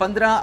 15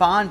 5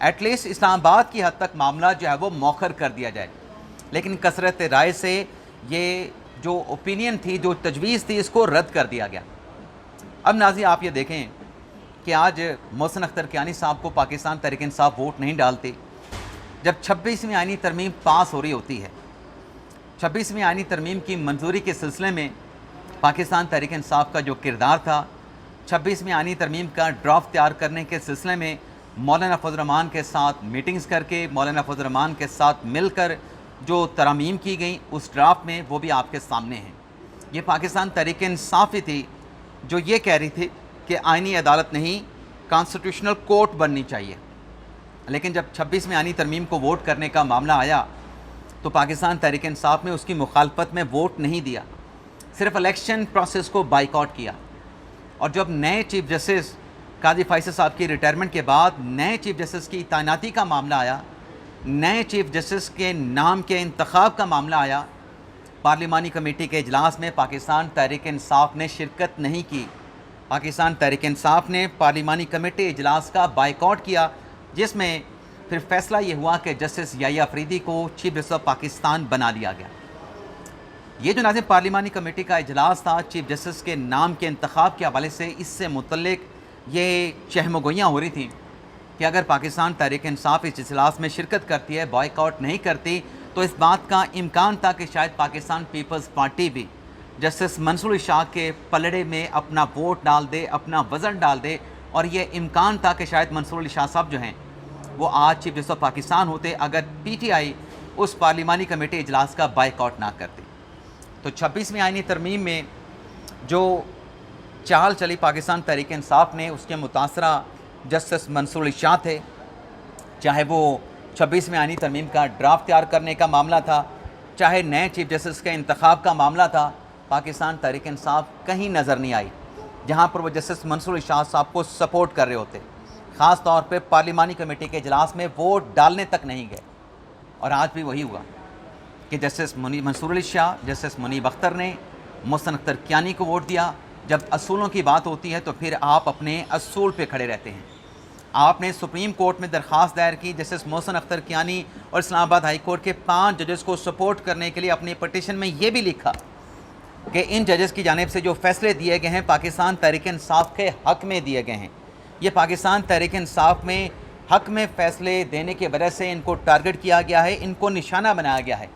at least اسلام آباد کی حد تک معاملہ جو ہے وہ مؤخر کر دیا جائے، لیکن کثرت رائے سے یہ جو اوپینین تھی، جو تجویز تھی، اس کو رد کر دیا گیا۔ اب ناظرین آپ یہ دیکھیں کہ آج محسن اختر کیانی صاحب کو پاکستان تحریک انصاف ووٹ نہیں ڈالتے، جب 26ویں آئینی ترمیم پاس ہو رہی ہوتی ہے۔ 26ویں آئینی ترمیم کی منظوری کے سلسلے میں پاکستان تحریک انصاف کا جو کردار تھا، 26ویں آئینی ترمیم کا ڈرافٹ تیار کرنے کے سلسلے میں مولانا فضل الرحمان کے ساتھ میٹنگز کر کے، مولانا فضل الرحمان کے ساتھ مل کر جو ترامیم کی گئیں اس ڈرافٹ میں، وہ بھی آپ کے سامنے ہیں۔ یہ پاکستان تحریک انصاف ہی تھی جو یہ کہہ رہی تھی کہ آئینی عدالت نہیں، کانسٹیٹیوشنل کورٹ بننی چاہیے، لیکن جب 26ویں آئینی ترمیم کو ووٹ کرنے کا معاملہ آیا تو پاکستان تحریک انصاف نے اس کی مخالفت میں ووٹ نہیں دیا، صرف الیکشن پروسیس کو بائیکاٹ کیا۔ اور جب نئے چیف جسٹس قاضی فیصل صاحب کی ریٹائرمنٹ کے بعد نئے چیف جسٹس کی تعیناتی کا معاملہ آیا، نئے چیف جسٹس کے نام کے انتخاب کا معاملہ آیا، پارلیمانی کمیٹی کے اجلاس میں پاکستان تحریک انصاف نے شرکت نہیں کی۔ پاکستان تحریک انصاف نے پارلیمانی کمیٹی اجلاس کا بائیکاٹ کیا، جس میں پھر فیصلہ یہ ہوا کہ جسٹس یحییٰ افریدی کو چیف جسٹس آف پاکستان بنا دیا گیا۔ یہ جو ناظرین پارلیمانی کمیٹی کا اجلاس تھا چیف جسٹس کے نام کے انتخاب کے حوالے سے، اس سے متعلق یہ چہم گوئیاں ہو رہی تھیں کہ اگر پاکستان تحریک انصاف اس اجلاس میں شرکت کرتی ہے، بائیکاٹ نہیں کرتی، تو اس بات کا امکان تھا کہ شاید پاکستان پیپلز پارٹی بھی جسٹس منصور علی شاہ کے پلڑے میں اپنا ووٹ ڈال دے، اپنا وزن ڈال دے، اور یہ امکان تھا کہ شاید منصور علی شاہ صاحب جو ہیں وہ آج چیف جسٹس آف پاکستان ہوتے اگر پی ٹی آئی اس پارلیمانی کمیٹی اجلاس کا بائیکاٹ نہ کرتی۔ تو 26ویں آئینی ترمیم میں جو چال چلی پاکستان تحریک انصاف نے، اس کے متاثرہ جسٹس منصور علی شاہ تھے، چاہے وہ 26ویں آئینی ترمیم کا ڈرافٹ تیار کرنے کا معاملہ تھا، چاہے نئے چیف جسٹس کے انتخاب کا معاملہ تھا، پاکستان تحریک انصاف کہیں نظر نہیں آئی جہاں پر وہ جسٹس منصور علی شاہ صاحب کو سپورٹ کر رہے ہوتے، خاص طور پہ پارلیمانی کمیٹی کے اجلاس میں ووٹ ڈالنے تک نہیں گئے۔ اور آج بھی وہی ہوا کہ جسٹس منصور علی شاہ، جسٹس منیب اختر نے محسن اختر کیانی کو ووٹ دیا۔ جب اصولوں کی بات ہوتی ہے تو پھر آپ اپنے اصول پہ کھڑے رہتے ہیں۔ آپ نے سپریم کورٹ میں درخواست دائر کی، جسٹس محسن اختر کیانی اور اسلام آباد ہائی کورٹ کے 5 ججز کو سپورٹ کرنے کے لیے اپنی پٹیشن میں یہ بھی لکھا کہ ان ججز کی جانب سے جو فیصلے دیے گئے ہیں پاکستان تحریک انصاف کے حق میں دیے گئے ہیں۔ یہ پاکستان تحریک انصاف میں حق میں فیصلے دینے کی وجہ سے ان کو ٹارگٹ کیا گیا ہے، ان کو نشانہ بنایا گیا ہے۔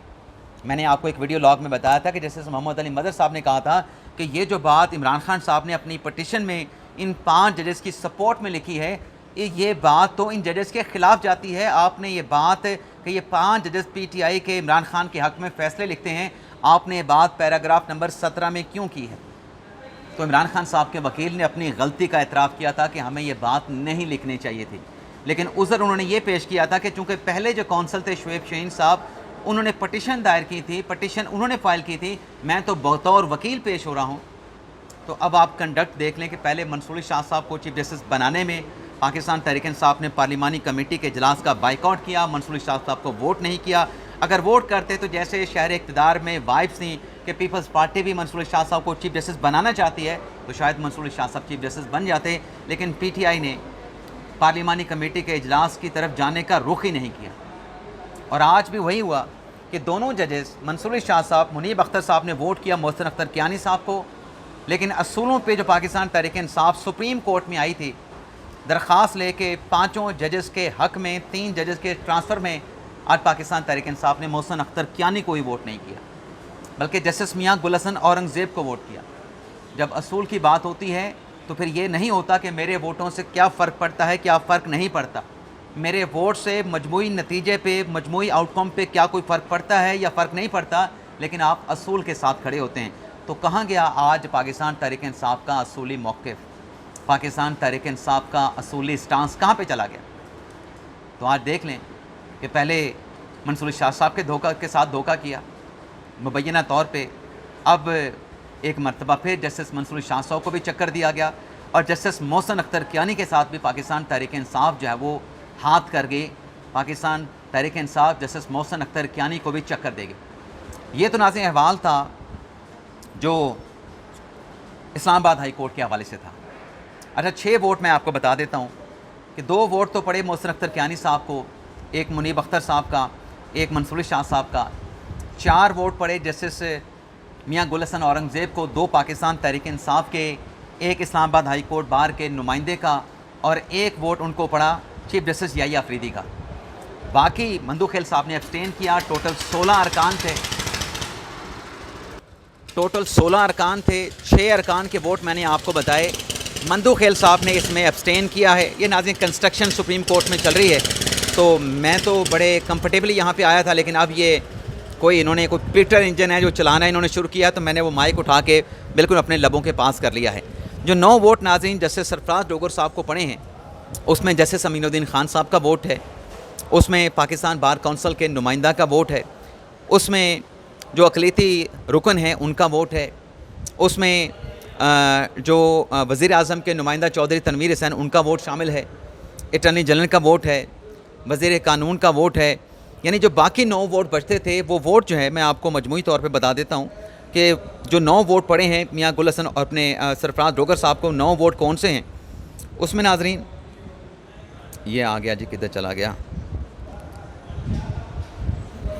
میں نے آپ کو ایک ویڈیو لاگ میں بتایا تھا کہ جسٹس محمد علی مظہر صاحب نے کہا تھا کہ یہ جو بات عمران خان صاحب نے اپنی پٹیشن میں ان 5 ججز کی سپورٹ میں لکھی ہے، یہ بات تو ان ججز کے خلاف جاتی ہے۔ آپ نے یہ بات کہ یہ 5 ججز پی ٹی آئی کے عمران خان کے حق میں فیصلے لکھتے ہیں، آپ نے یہ بات پیراگراف نمبر 17 میں کیوں کی ہے؟ تو عمران خان صاحب کے وکیل نے اپنی غلطی کا اعتراف کیا تھا کہ ہمیں یہ بات نہیں لکھنی چاہیے تھی، لیکن عذر انہوں نے یہ پیش کیا تھا کہ چونکہ پہلے جو کونسل تھے شعیب شاہین صاحب، انہوں نے پٹیشن دائر کی تھی، پٹیشن انہوں نے فائل کی تھی، میں تو بطور وکیل پیش ہو رہا ہوں۔ تو اب آپ کنڈکٹ دیکھ لیں کہ پہلے منصور علی شاہ صاحب کو چیف جسٹس بنانے میں پاکستان تحریک انصاف نے پارلیمانی کمیٹی کے اجلاس کا بائیکاٹ کیا، منصور علی شاہ صاحب کو ووٹ نہیں کیا۔ اگر ووٹ کرتے تو جیسے شہر اقتدار میں وائبس تھیں کہ پیپلز پارٹی بھی منصور علی شاہ صاحب کو چیف جسٹس بنانا چاہتی ہے، تو شاید منصور علی شاہ صاحب چیف جسٹس بن جاتے، لیکن پی ٹی آئی نے پارلیمانی کمیٹی کے اجلاس کی طرف جانے کا رخ ہی نہیں کیا۔ اور آج بھی وہی ہوا کہ دونوں ججز منصور علی شاہ صاحب، منیب اختر صاحب نے ووٹ کیا محسن اختر کیانی صاحب کو، لیکن اصولوں پہ جو پاکستان تحریک انصاف سپریم کورٹ میں آئی تھی درخواست لے کے 5 ججز کے حق میں، 3 ججز کے ٹرانسفر میں، آج پاکستان تحریک انصاف نے محسن اختر کیانی کو ہی ووٹ نہیں کیا، بلکہ جسٹس میاں گل حسن اورنگزیب کو ووٹ کیا۔ جب اصول کی بات ہوتی ہے تو پھر یہ نہیں ہوتا کہ میرے ووٹوں سے کیا فرق پڑتا ہے، کیا فرق نہیں پڑتا، میرے ووٹ سے مجموعی نتیجے پہ، مجموعی آؤٹ کم پہ کیا کوئی فرق پڑتا ہے یا فرق نہیں پڑتا، لیکن آپ اصول کے ساتھ کھڑے ہوتے ہیں۔ تو کہاں گیا آج پاکستان تحریک انصاف کا اصولی موقف، پاکستان تحریک انصاف کا اصولی سٹانس کہاں پہ چلا گیا؟ تو آج دیکھ لیں کہ پہلے منصور علی شاہ صاحب کے ساتھ دھوکہ کیا مبینہ طور پہ، اب ایک مرتبہ پھر جسٹس منصور علی شاہ صاحب کو بھی چکر دیا گیا، اور جسٹس محسن اختر کیانی کے ساتھ بھی پاکستان تحریک انصاف جو ہے وہ ہاتھ کر گئی، پاکستان تحریک انصاف جسٹس محسن اختر کیانی کو بھی چکر دے گی۔ یہ تو ناظرین احوال تھا جو اسلام آباد ہائی کورٹ کے حوالے سے تھا۔ اچھا 6 ووٹ میں آپ کو بتا دیتا ہوں کہ 2 ووٹ تو پڑے محسن اختر کیانی صاحب کو، ایک منیب اختر صاحب کا، ایک منصور شاہ صاحب کا. 4 ووٹ پڑے جسٹس میاں گل حسن اورنگزیب کو، 2 پاکستان تحریک انصاف کے، ایک اسلام آباد ہائی کورٹ بار کے نمائندے کا، اور 1 ووٹ ان کو پڑا چیف جسٹس یحییٰ آفریدی کا. باقی مندو خیل صاحب نے ایبسٹین کیا. ٹوٹل 16 ارکان تھے، 6 ارکان کے ووٹ میں نے آپ کو بتائے. مندو خیل صاحب نے اس میں ایبسٹین کیا ہے. یہ ناظرین کنسٹرکشن سپریم کورٹ میں چل رہی ہے، تو میں تو بڑے کمفرٹیبلی یہاں پہ آیا تھا، لیکن اب یہ انہوں نے کوئی پیٹر انجن ہے جو چلانا انہوں نے شروع کیا، تو میں نے وہ مائک اٹھا کے بالکل اپنے لبوں کے پاس کر لیا ہے. جو 9 ووٹ ناظرین جسٹس سرفراز ڈوگر صاحب کو پڑے ہیں، اس میں جسٹس امین الدین خان صاحب کا ووٹ ہے، اس میں پاکستان بار کونسل کے نمائندہ کا ووٹ ہے، اس میں جو اقلیتی رکن ہیں ان کا ووٹ ہے، اس میں جو وزیر اعظم کے نمائندہ چودھری تنویر حسین ان کا ووٹ شامل ہے، اٹارنی جنرل کا ووٹ ہے، وزیر قانون کا ووٹ ہے. یعنی جو باقی 9 ووٹ بچتے تھے وہ ووٹ جو ہے میں آپ کو مجموعی طور پہ بتا دیتا ہوں کہ جو 9 ووٹ پڑے ہیں میاں گل حسن اور اپنے سرفراز ڈوگر صاحب کو، 9 ووٹ کون سے ہیں اس میں ناظرین. یہ آ گیا جی، کدھر چلا گیا،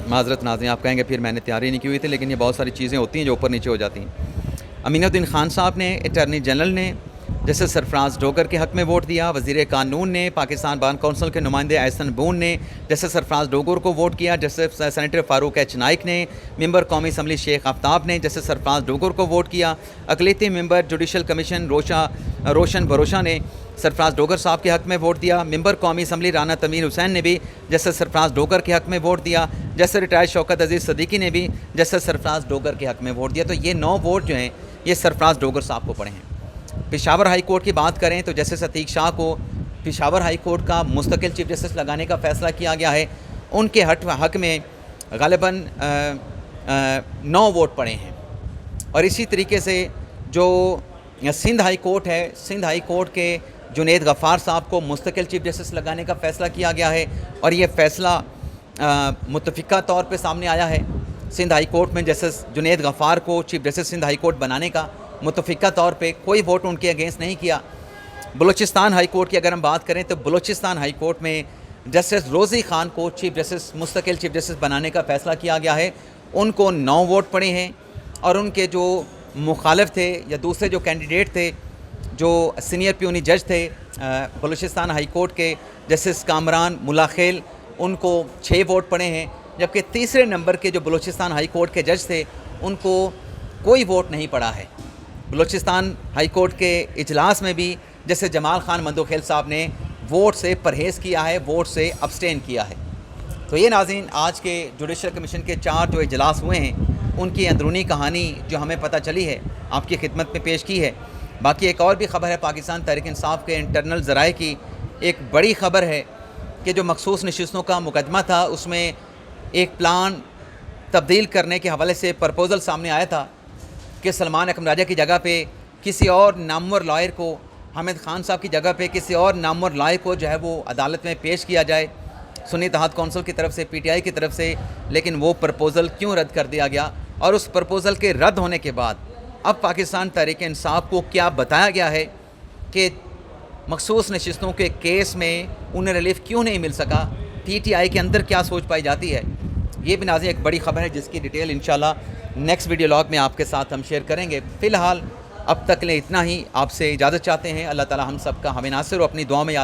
معذرت ناظرین، آپ کہیں گے پھر میں نے تیاری نہیں کی ہوئی تھی، لیکن یہ بہت ساری چیزیں ہوتی ہیں جو اوپر نیچے ہو جاتی ہیں. امین الدین خان صاحب نے، اٹارنی جنرل نے جسٹس سرفراز ڈوگر کے حق میں ووٹ دیا. وزیر قانون نے، پاکستان بار کونسل کے نمائندے احسن بون نے جسٹس سرفراز ڈوگر کو ووٹ کیا. جسٹس سینیٹر فاروق ایچ نائک نے، ممبر قومی اسمبلی شیخ آفتاب نے جسٹس سرفراز ڈوگر کو ووٹ کیا. اقلیتی ممبر جوڈیشل کمیشن روشن بھروشا نے سرفراز ڈوگر صاحب کے حق میں ووٹ دیا. ممبر قومی اسمبلی رانا تمیر حسین نے بھی جسٹس سرفراز ڈوگر کے حق میں ووٹ دیا. جسٹس ریٹائر شوکت عزیز صدیقی نے بھی جسٹس سرفراز ڈوگر کے حق میں ووٹ دیا. تو یہ 9 ووٹ جو ہیں یہ سرفراز ڈوگر صاحب کو پڑے ہیں. پشاور ہائی کورٹ کی بات کریں تو جسٹس عتیق شاہ کو پشاور ہائی کورٹ کا مستقل چیف جسٹس لگانے کا فیصلہ کیا گیا ہے. ان کے حق میں غالباً 9 ووٹ پڑے ہیں. اور اسی طریقے سے جو سندھ ہائی کورٹ ہے، سندھ ہائی کورٹ کے جنید غفار صاحب کو مستقل چیف جسٹس لگانے کا فیصلہ کیا گیا ہے، اور یہ فیصلہ متفقہ طور پہ سامنے آیا ہے. سندھ ہائی کورٹ میں جسٹس جنید غفار کو chief justice Sindh high court بنانے کا متفقہ طور پہ کوئی ووٹ ان کے اگینسٹ نہیں کیا. بلوچستان ہائی کورٹ کی اگر ہم بات کریں تو بلوچستان ہائی کورٹ میں جسٹس روزی خان کو چیف جسٹس مستقل چیف جسٹس بنانے کا فیصلہ کیا گیا ہے. ان کو 9 ووٹ پڑے ہیں، اور ان کے جو مخالف تھے یا دوسرے جو کینڈیڈیٹ تھے، جو سینئر پیونی جج تھے بلوچستان ہائی کورٹ کے جسٹس کامران ملاخیل، ان کو 6 ووٹ پڑے ہیں. جبکہ تیسرے نمبر کے جو بلوچستان ہائی کورٹ کے جج تھے ان کو کوئی ووٹ نہیں پڑا ہے. بلوچستان ہائی کورٹ کے اجلاس میں بھی جیسے جمال خان مندوخیل صاحب نے ووٹ سے پرہیز کیا ہے، ووٹ سے ابسٹین کیا ہے. تو یہ ناظرین آج کے جوڈیشل کمیشن کے 4 جو اجلاس ہوئے ہیں ان کی اندرونی کہانی جو ہمیں پتہ چلی ہے آپ کی خدمت میں پیش کی ہے. باقی ایک اور بھی خبر ہے پاکستان تحریک انصاف کے انٹرنل ذرائع کی. ایک بڑی خبر ہے کہ جو مخصوص نشستوں کا مقدمہ تھا اس میں ایک پلان تبدیل کرنے کے حوالے سے پرپوزل سامنے آیا تھا کہ سلمان اکرم راجہ کی جگہ پہ کسی اور نامور لائر کو، حامد خان صاحب کی جگہ پہ کسی اور نامور لائر کو جو ہے وہ عدالت میں پیش کیا جائے سنی اتحاد کونسل کی طرف سے، پی ٹی آئی کی طرف سے. لیکن وہ پرپوزل کیوں رد کر دیا گیا، اور اس پرپوزل کے رد ہونے کے بعد اب پاکستان تحریک انصاف کو کیا بتایا گیا ہے کہ مخصوص نشستوں کے کیس میں انہیں ریلیف کیوں نہیں مل سکا، پی ٹی آئی کے اندر کیا سوچ پائی جاتی ہے. یہ بھی ناظرین ایک بڑی خبر ہے جس کی ڈیٹیل انشاءاللہ نیکسٹ ویڈیو لاگ میں آپ کے ساتھ ہم شیئر کریں گے. فی الحال اب تک لے اتنا ہی، آپ سے اجازت چاہتے ہیں. اللہ تعالی ہم سب کا ہمیں ناصر و اپنی دعاؤں میں یاد رکھیں.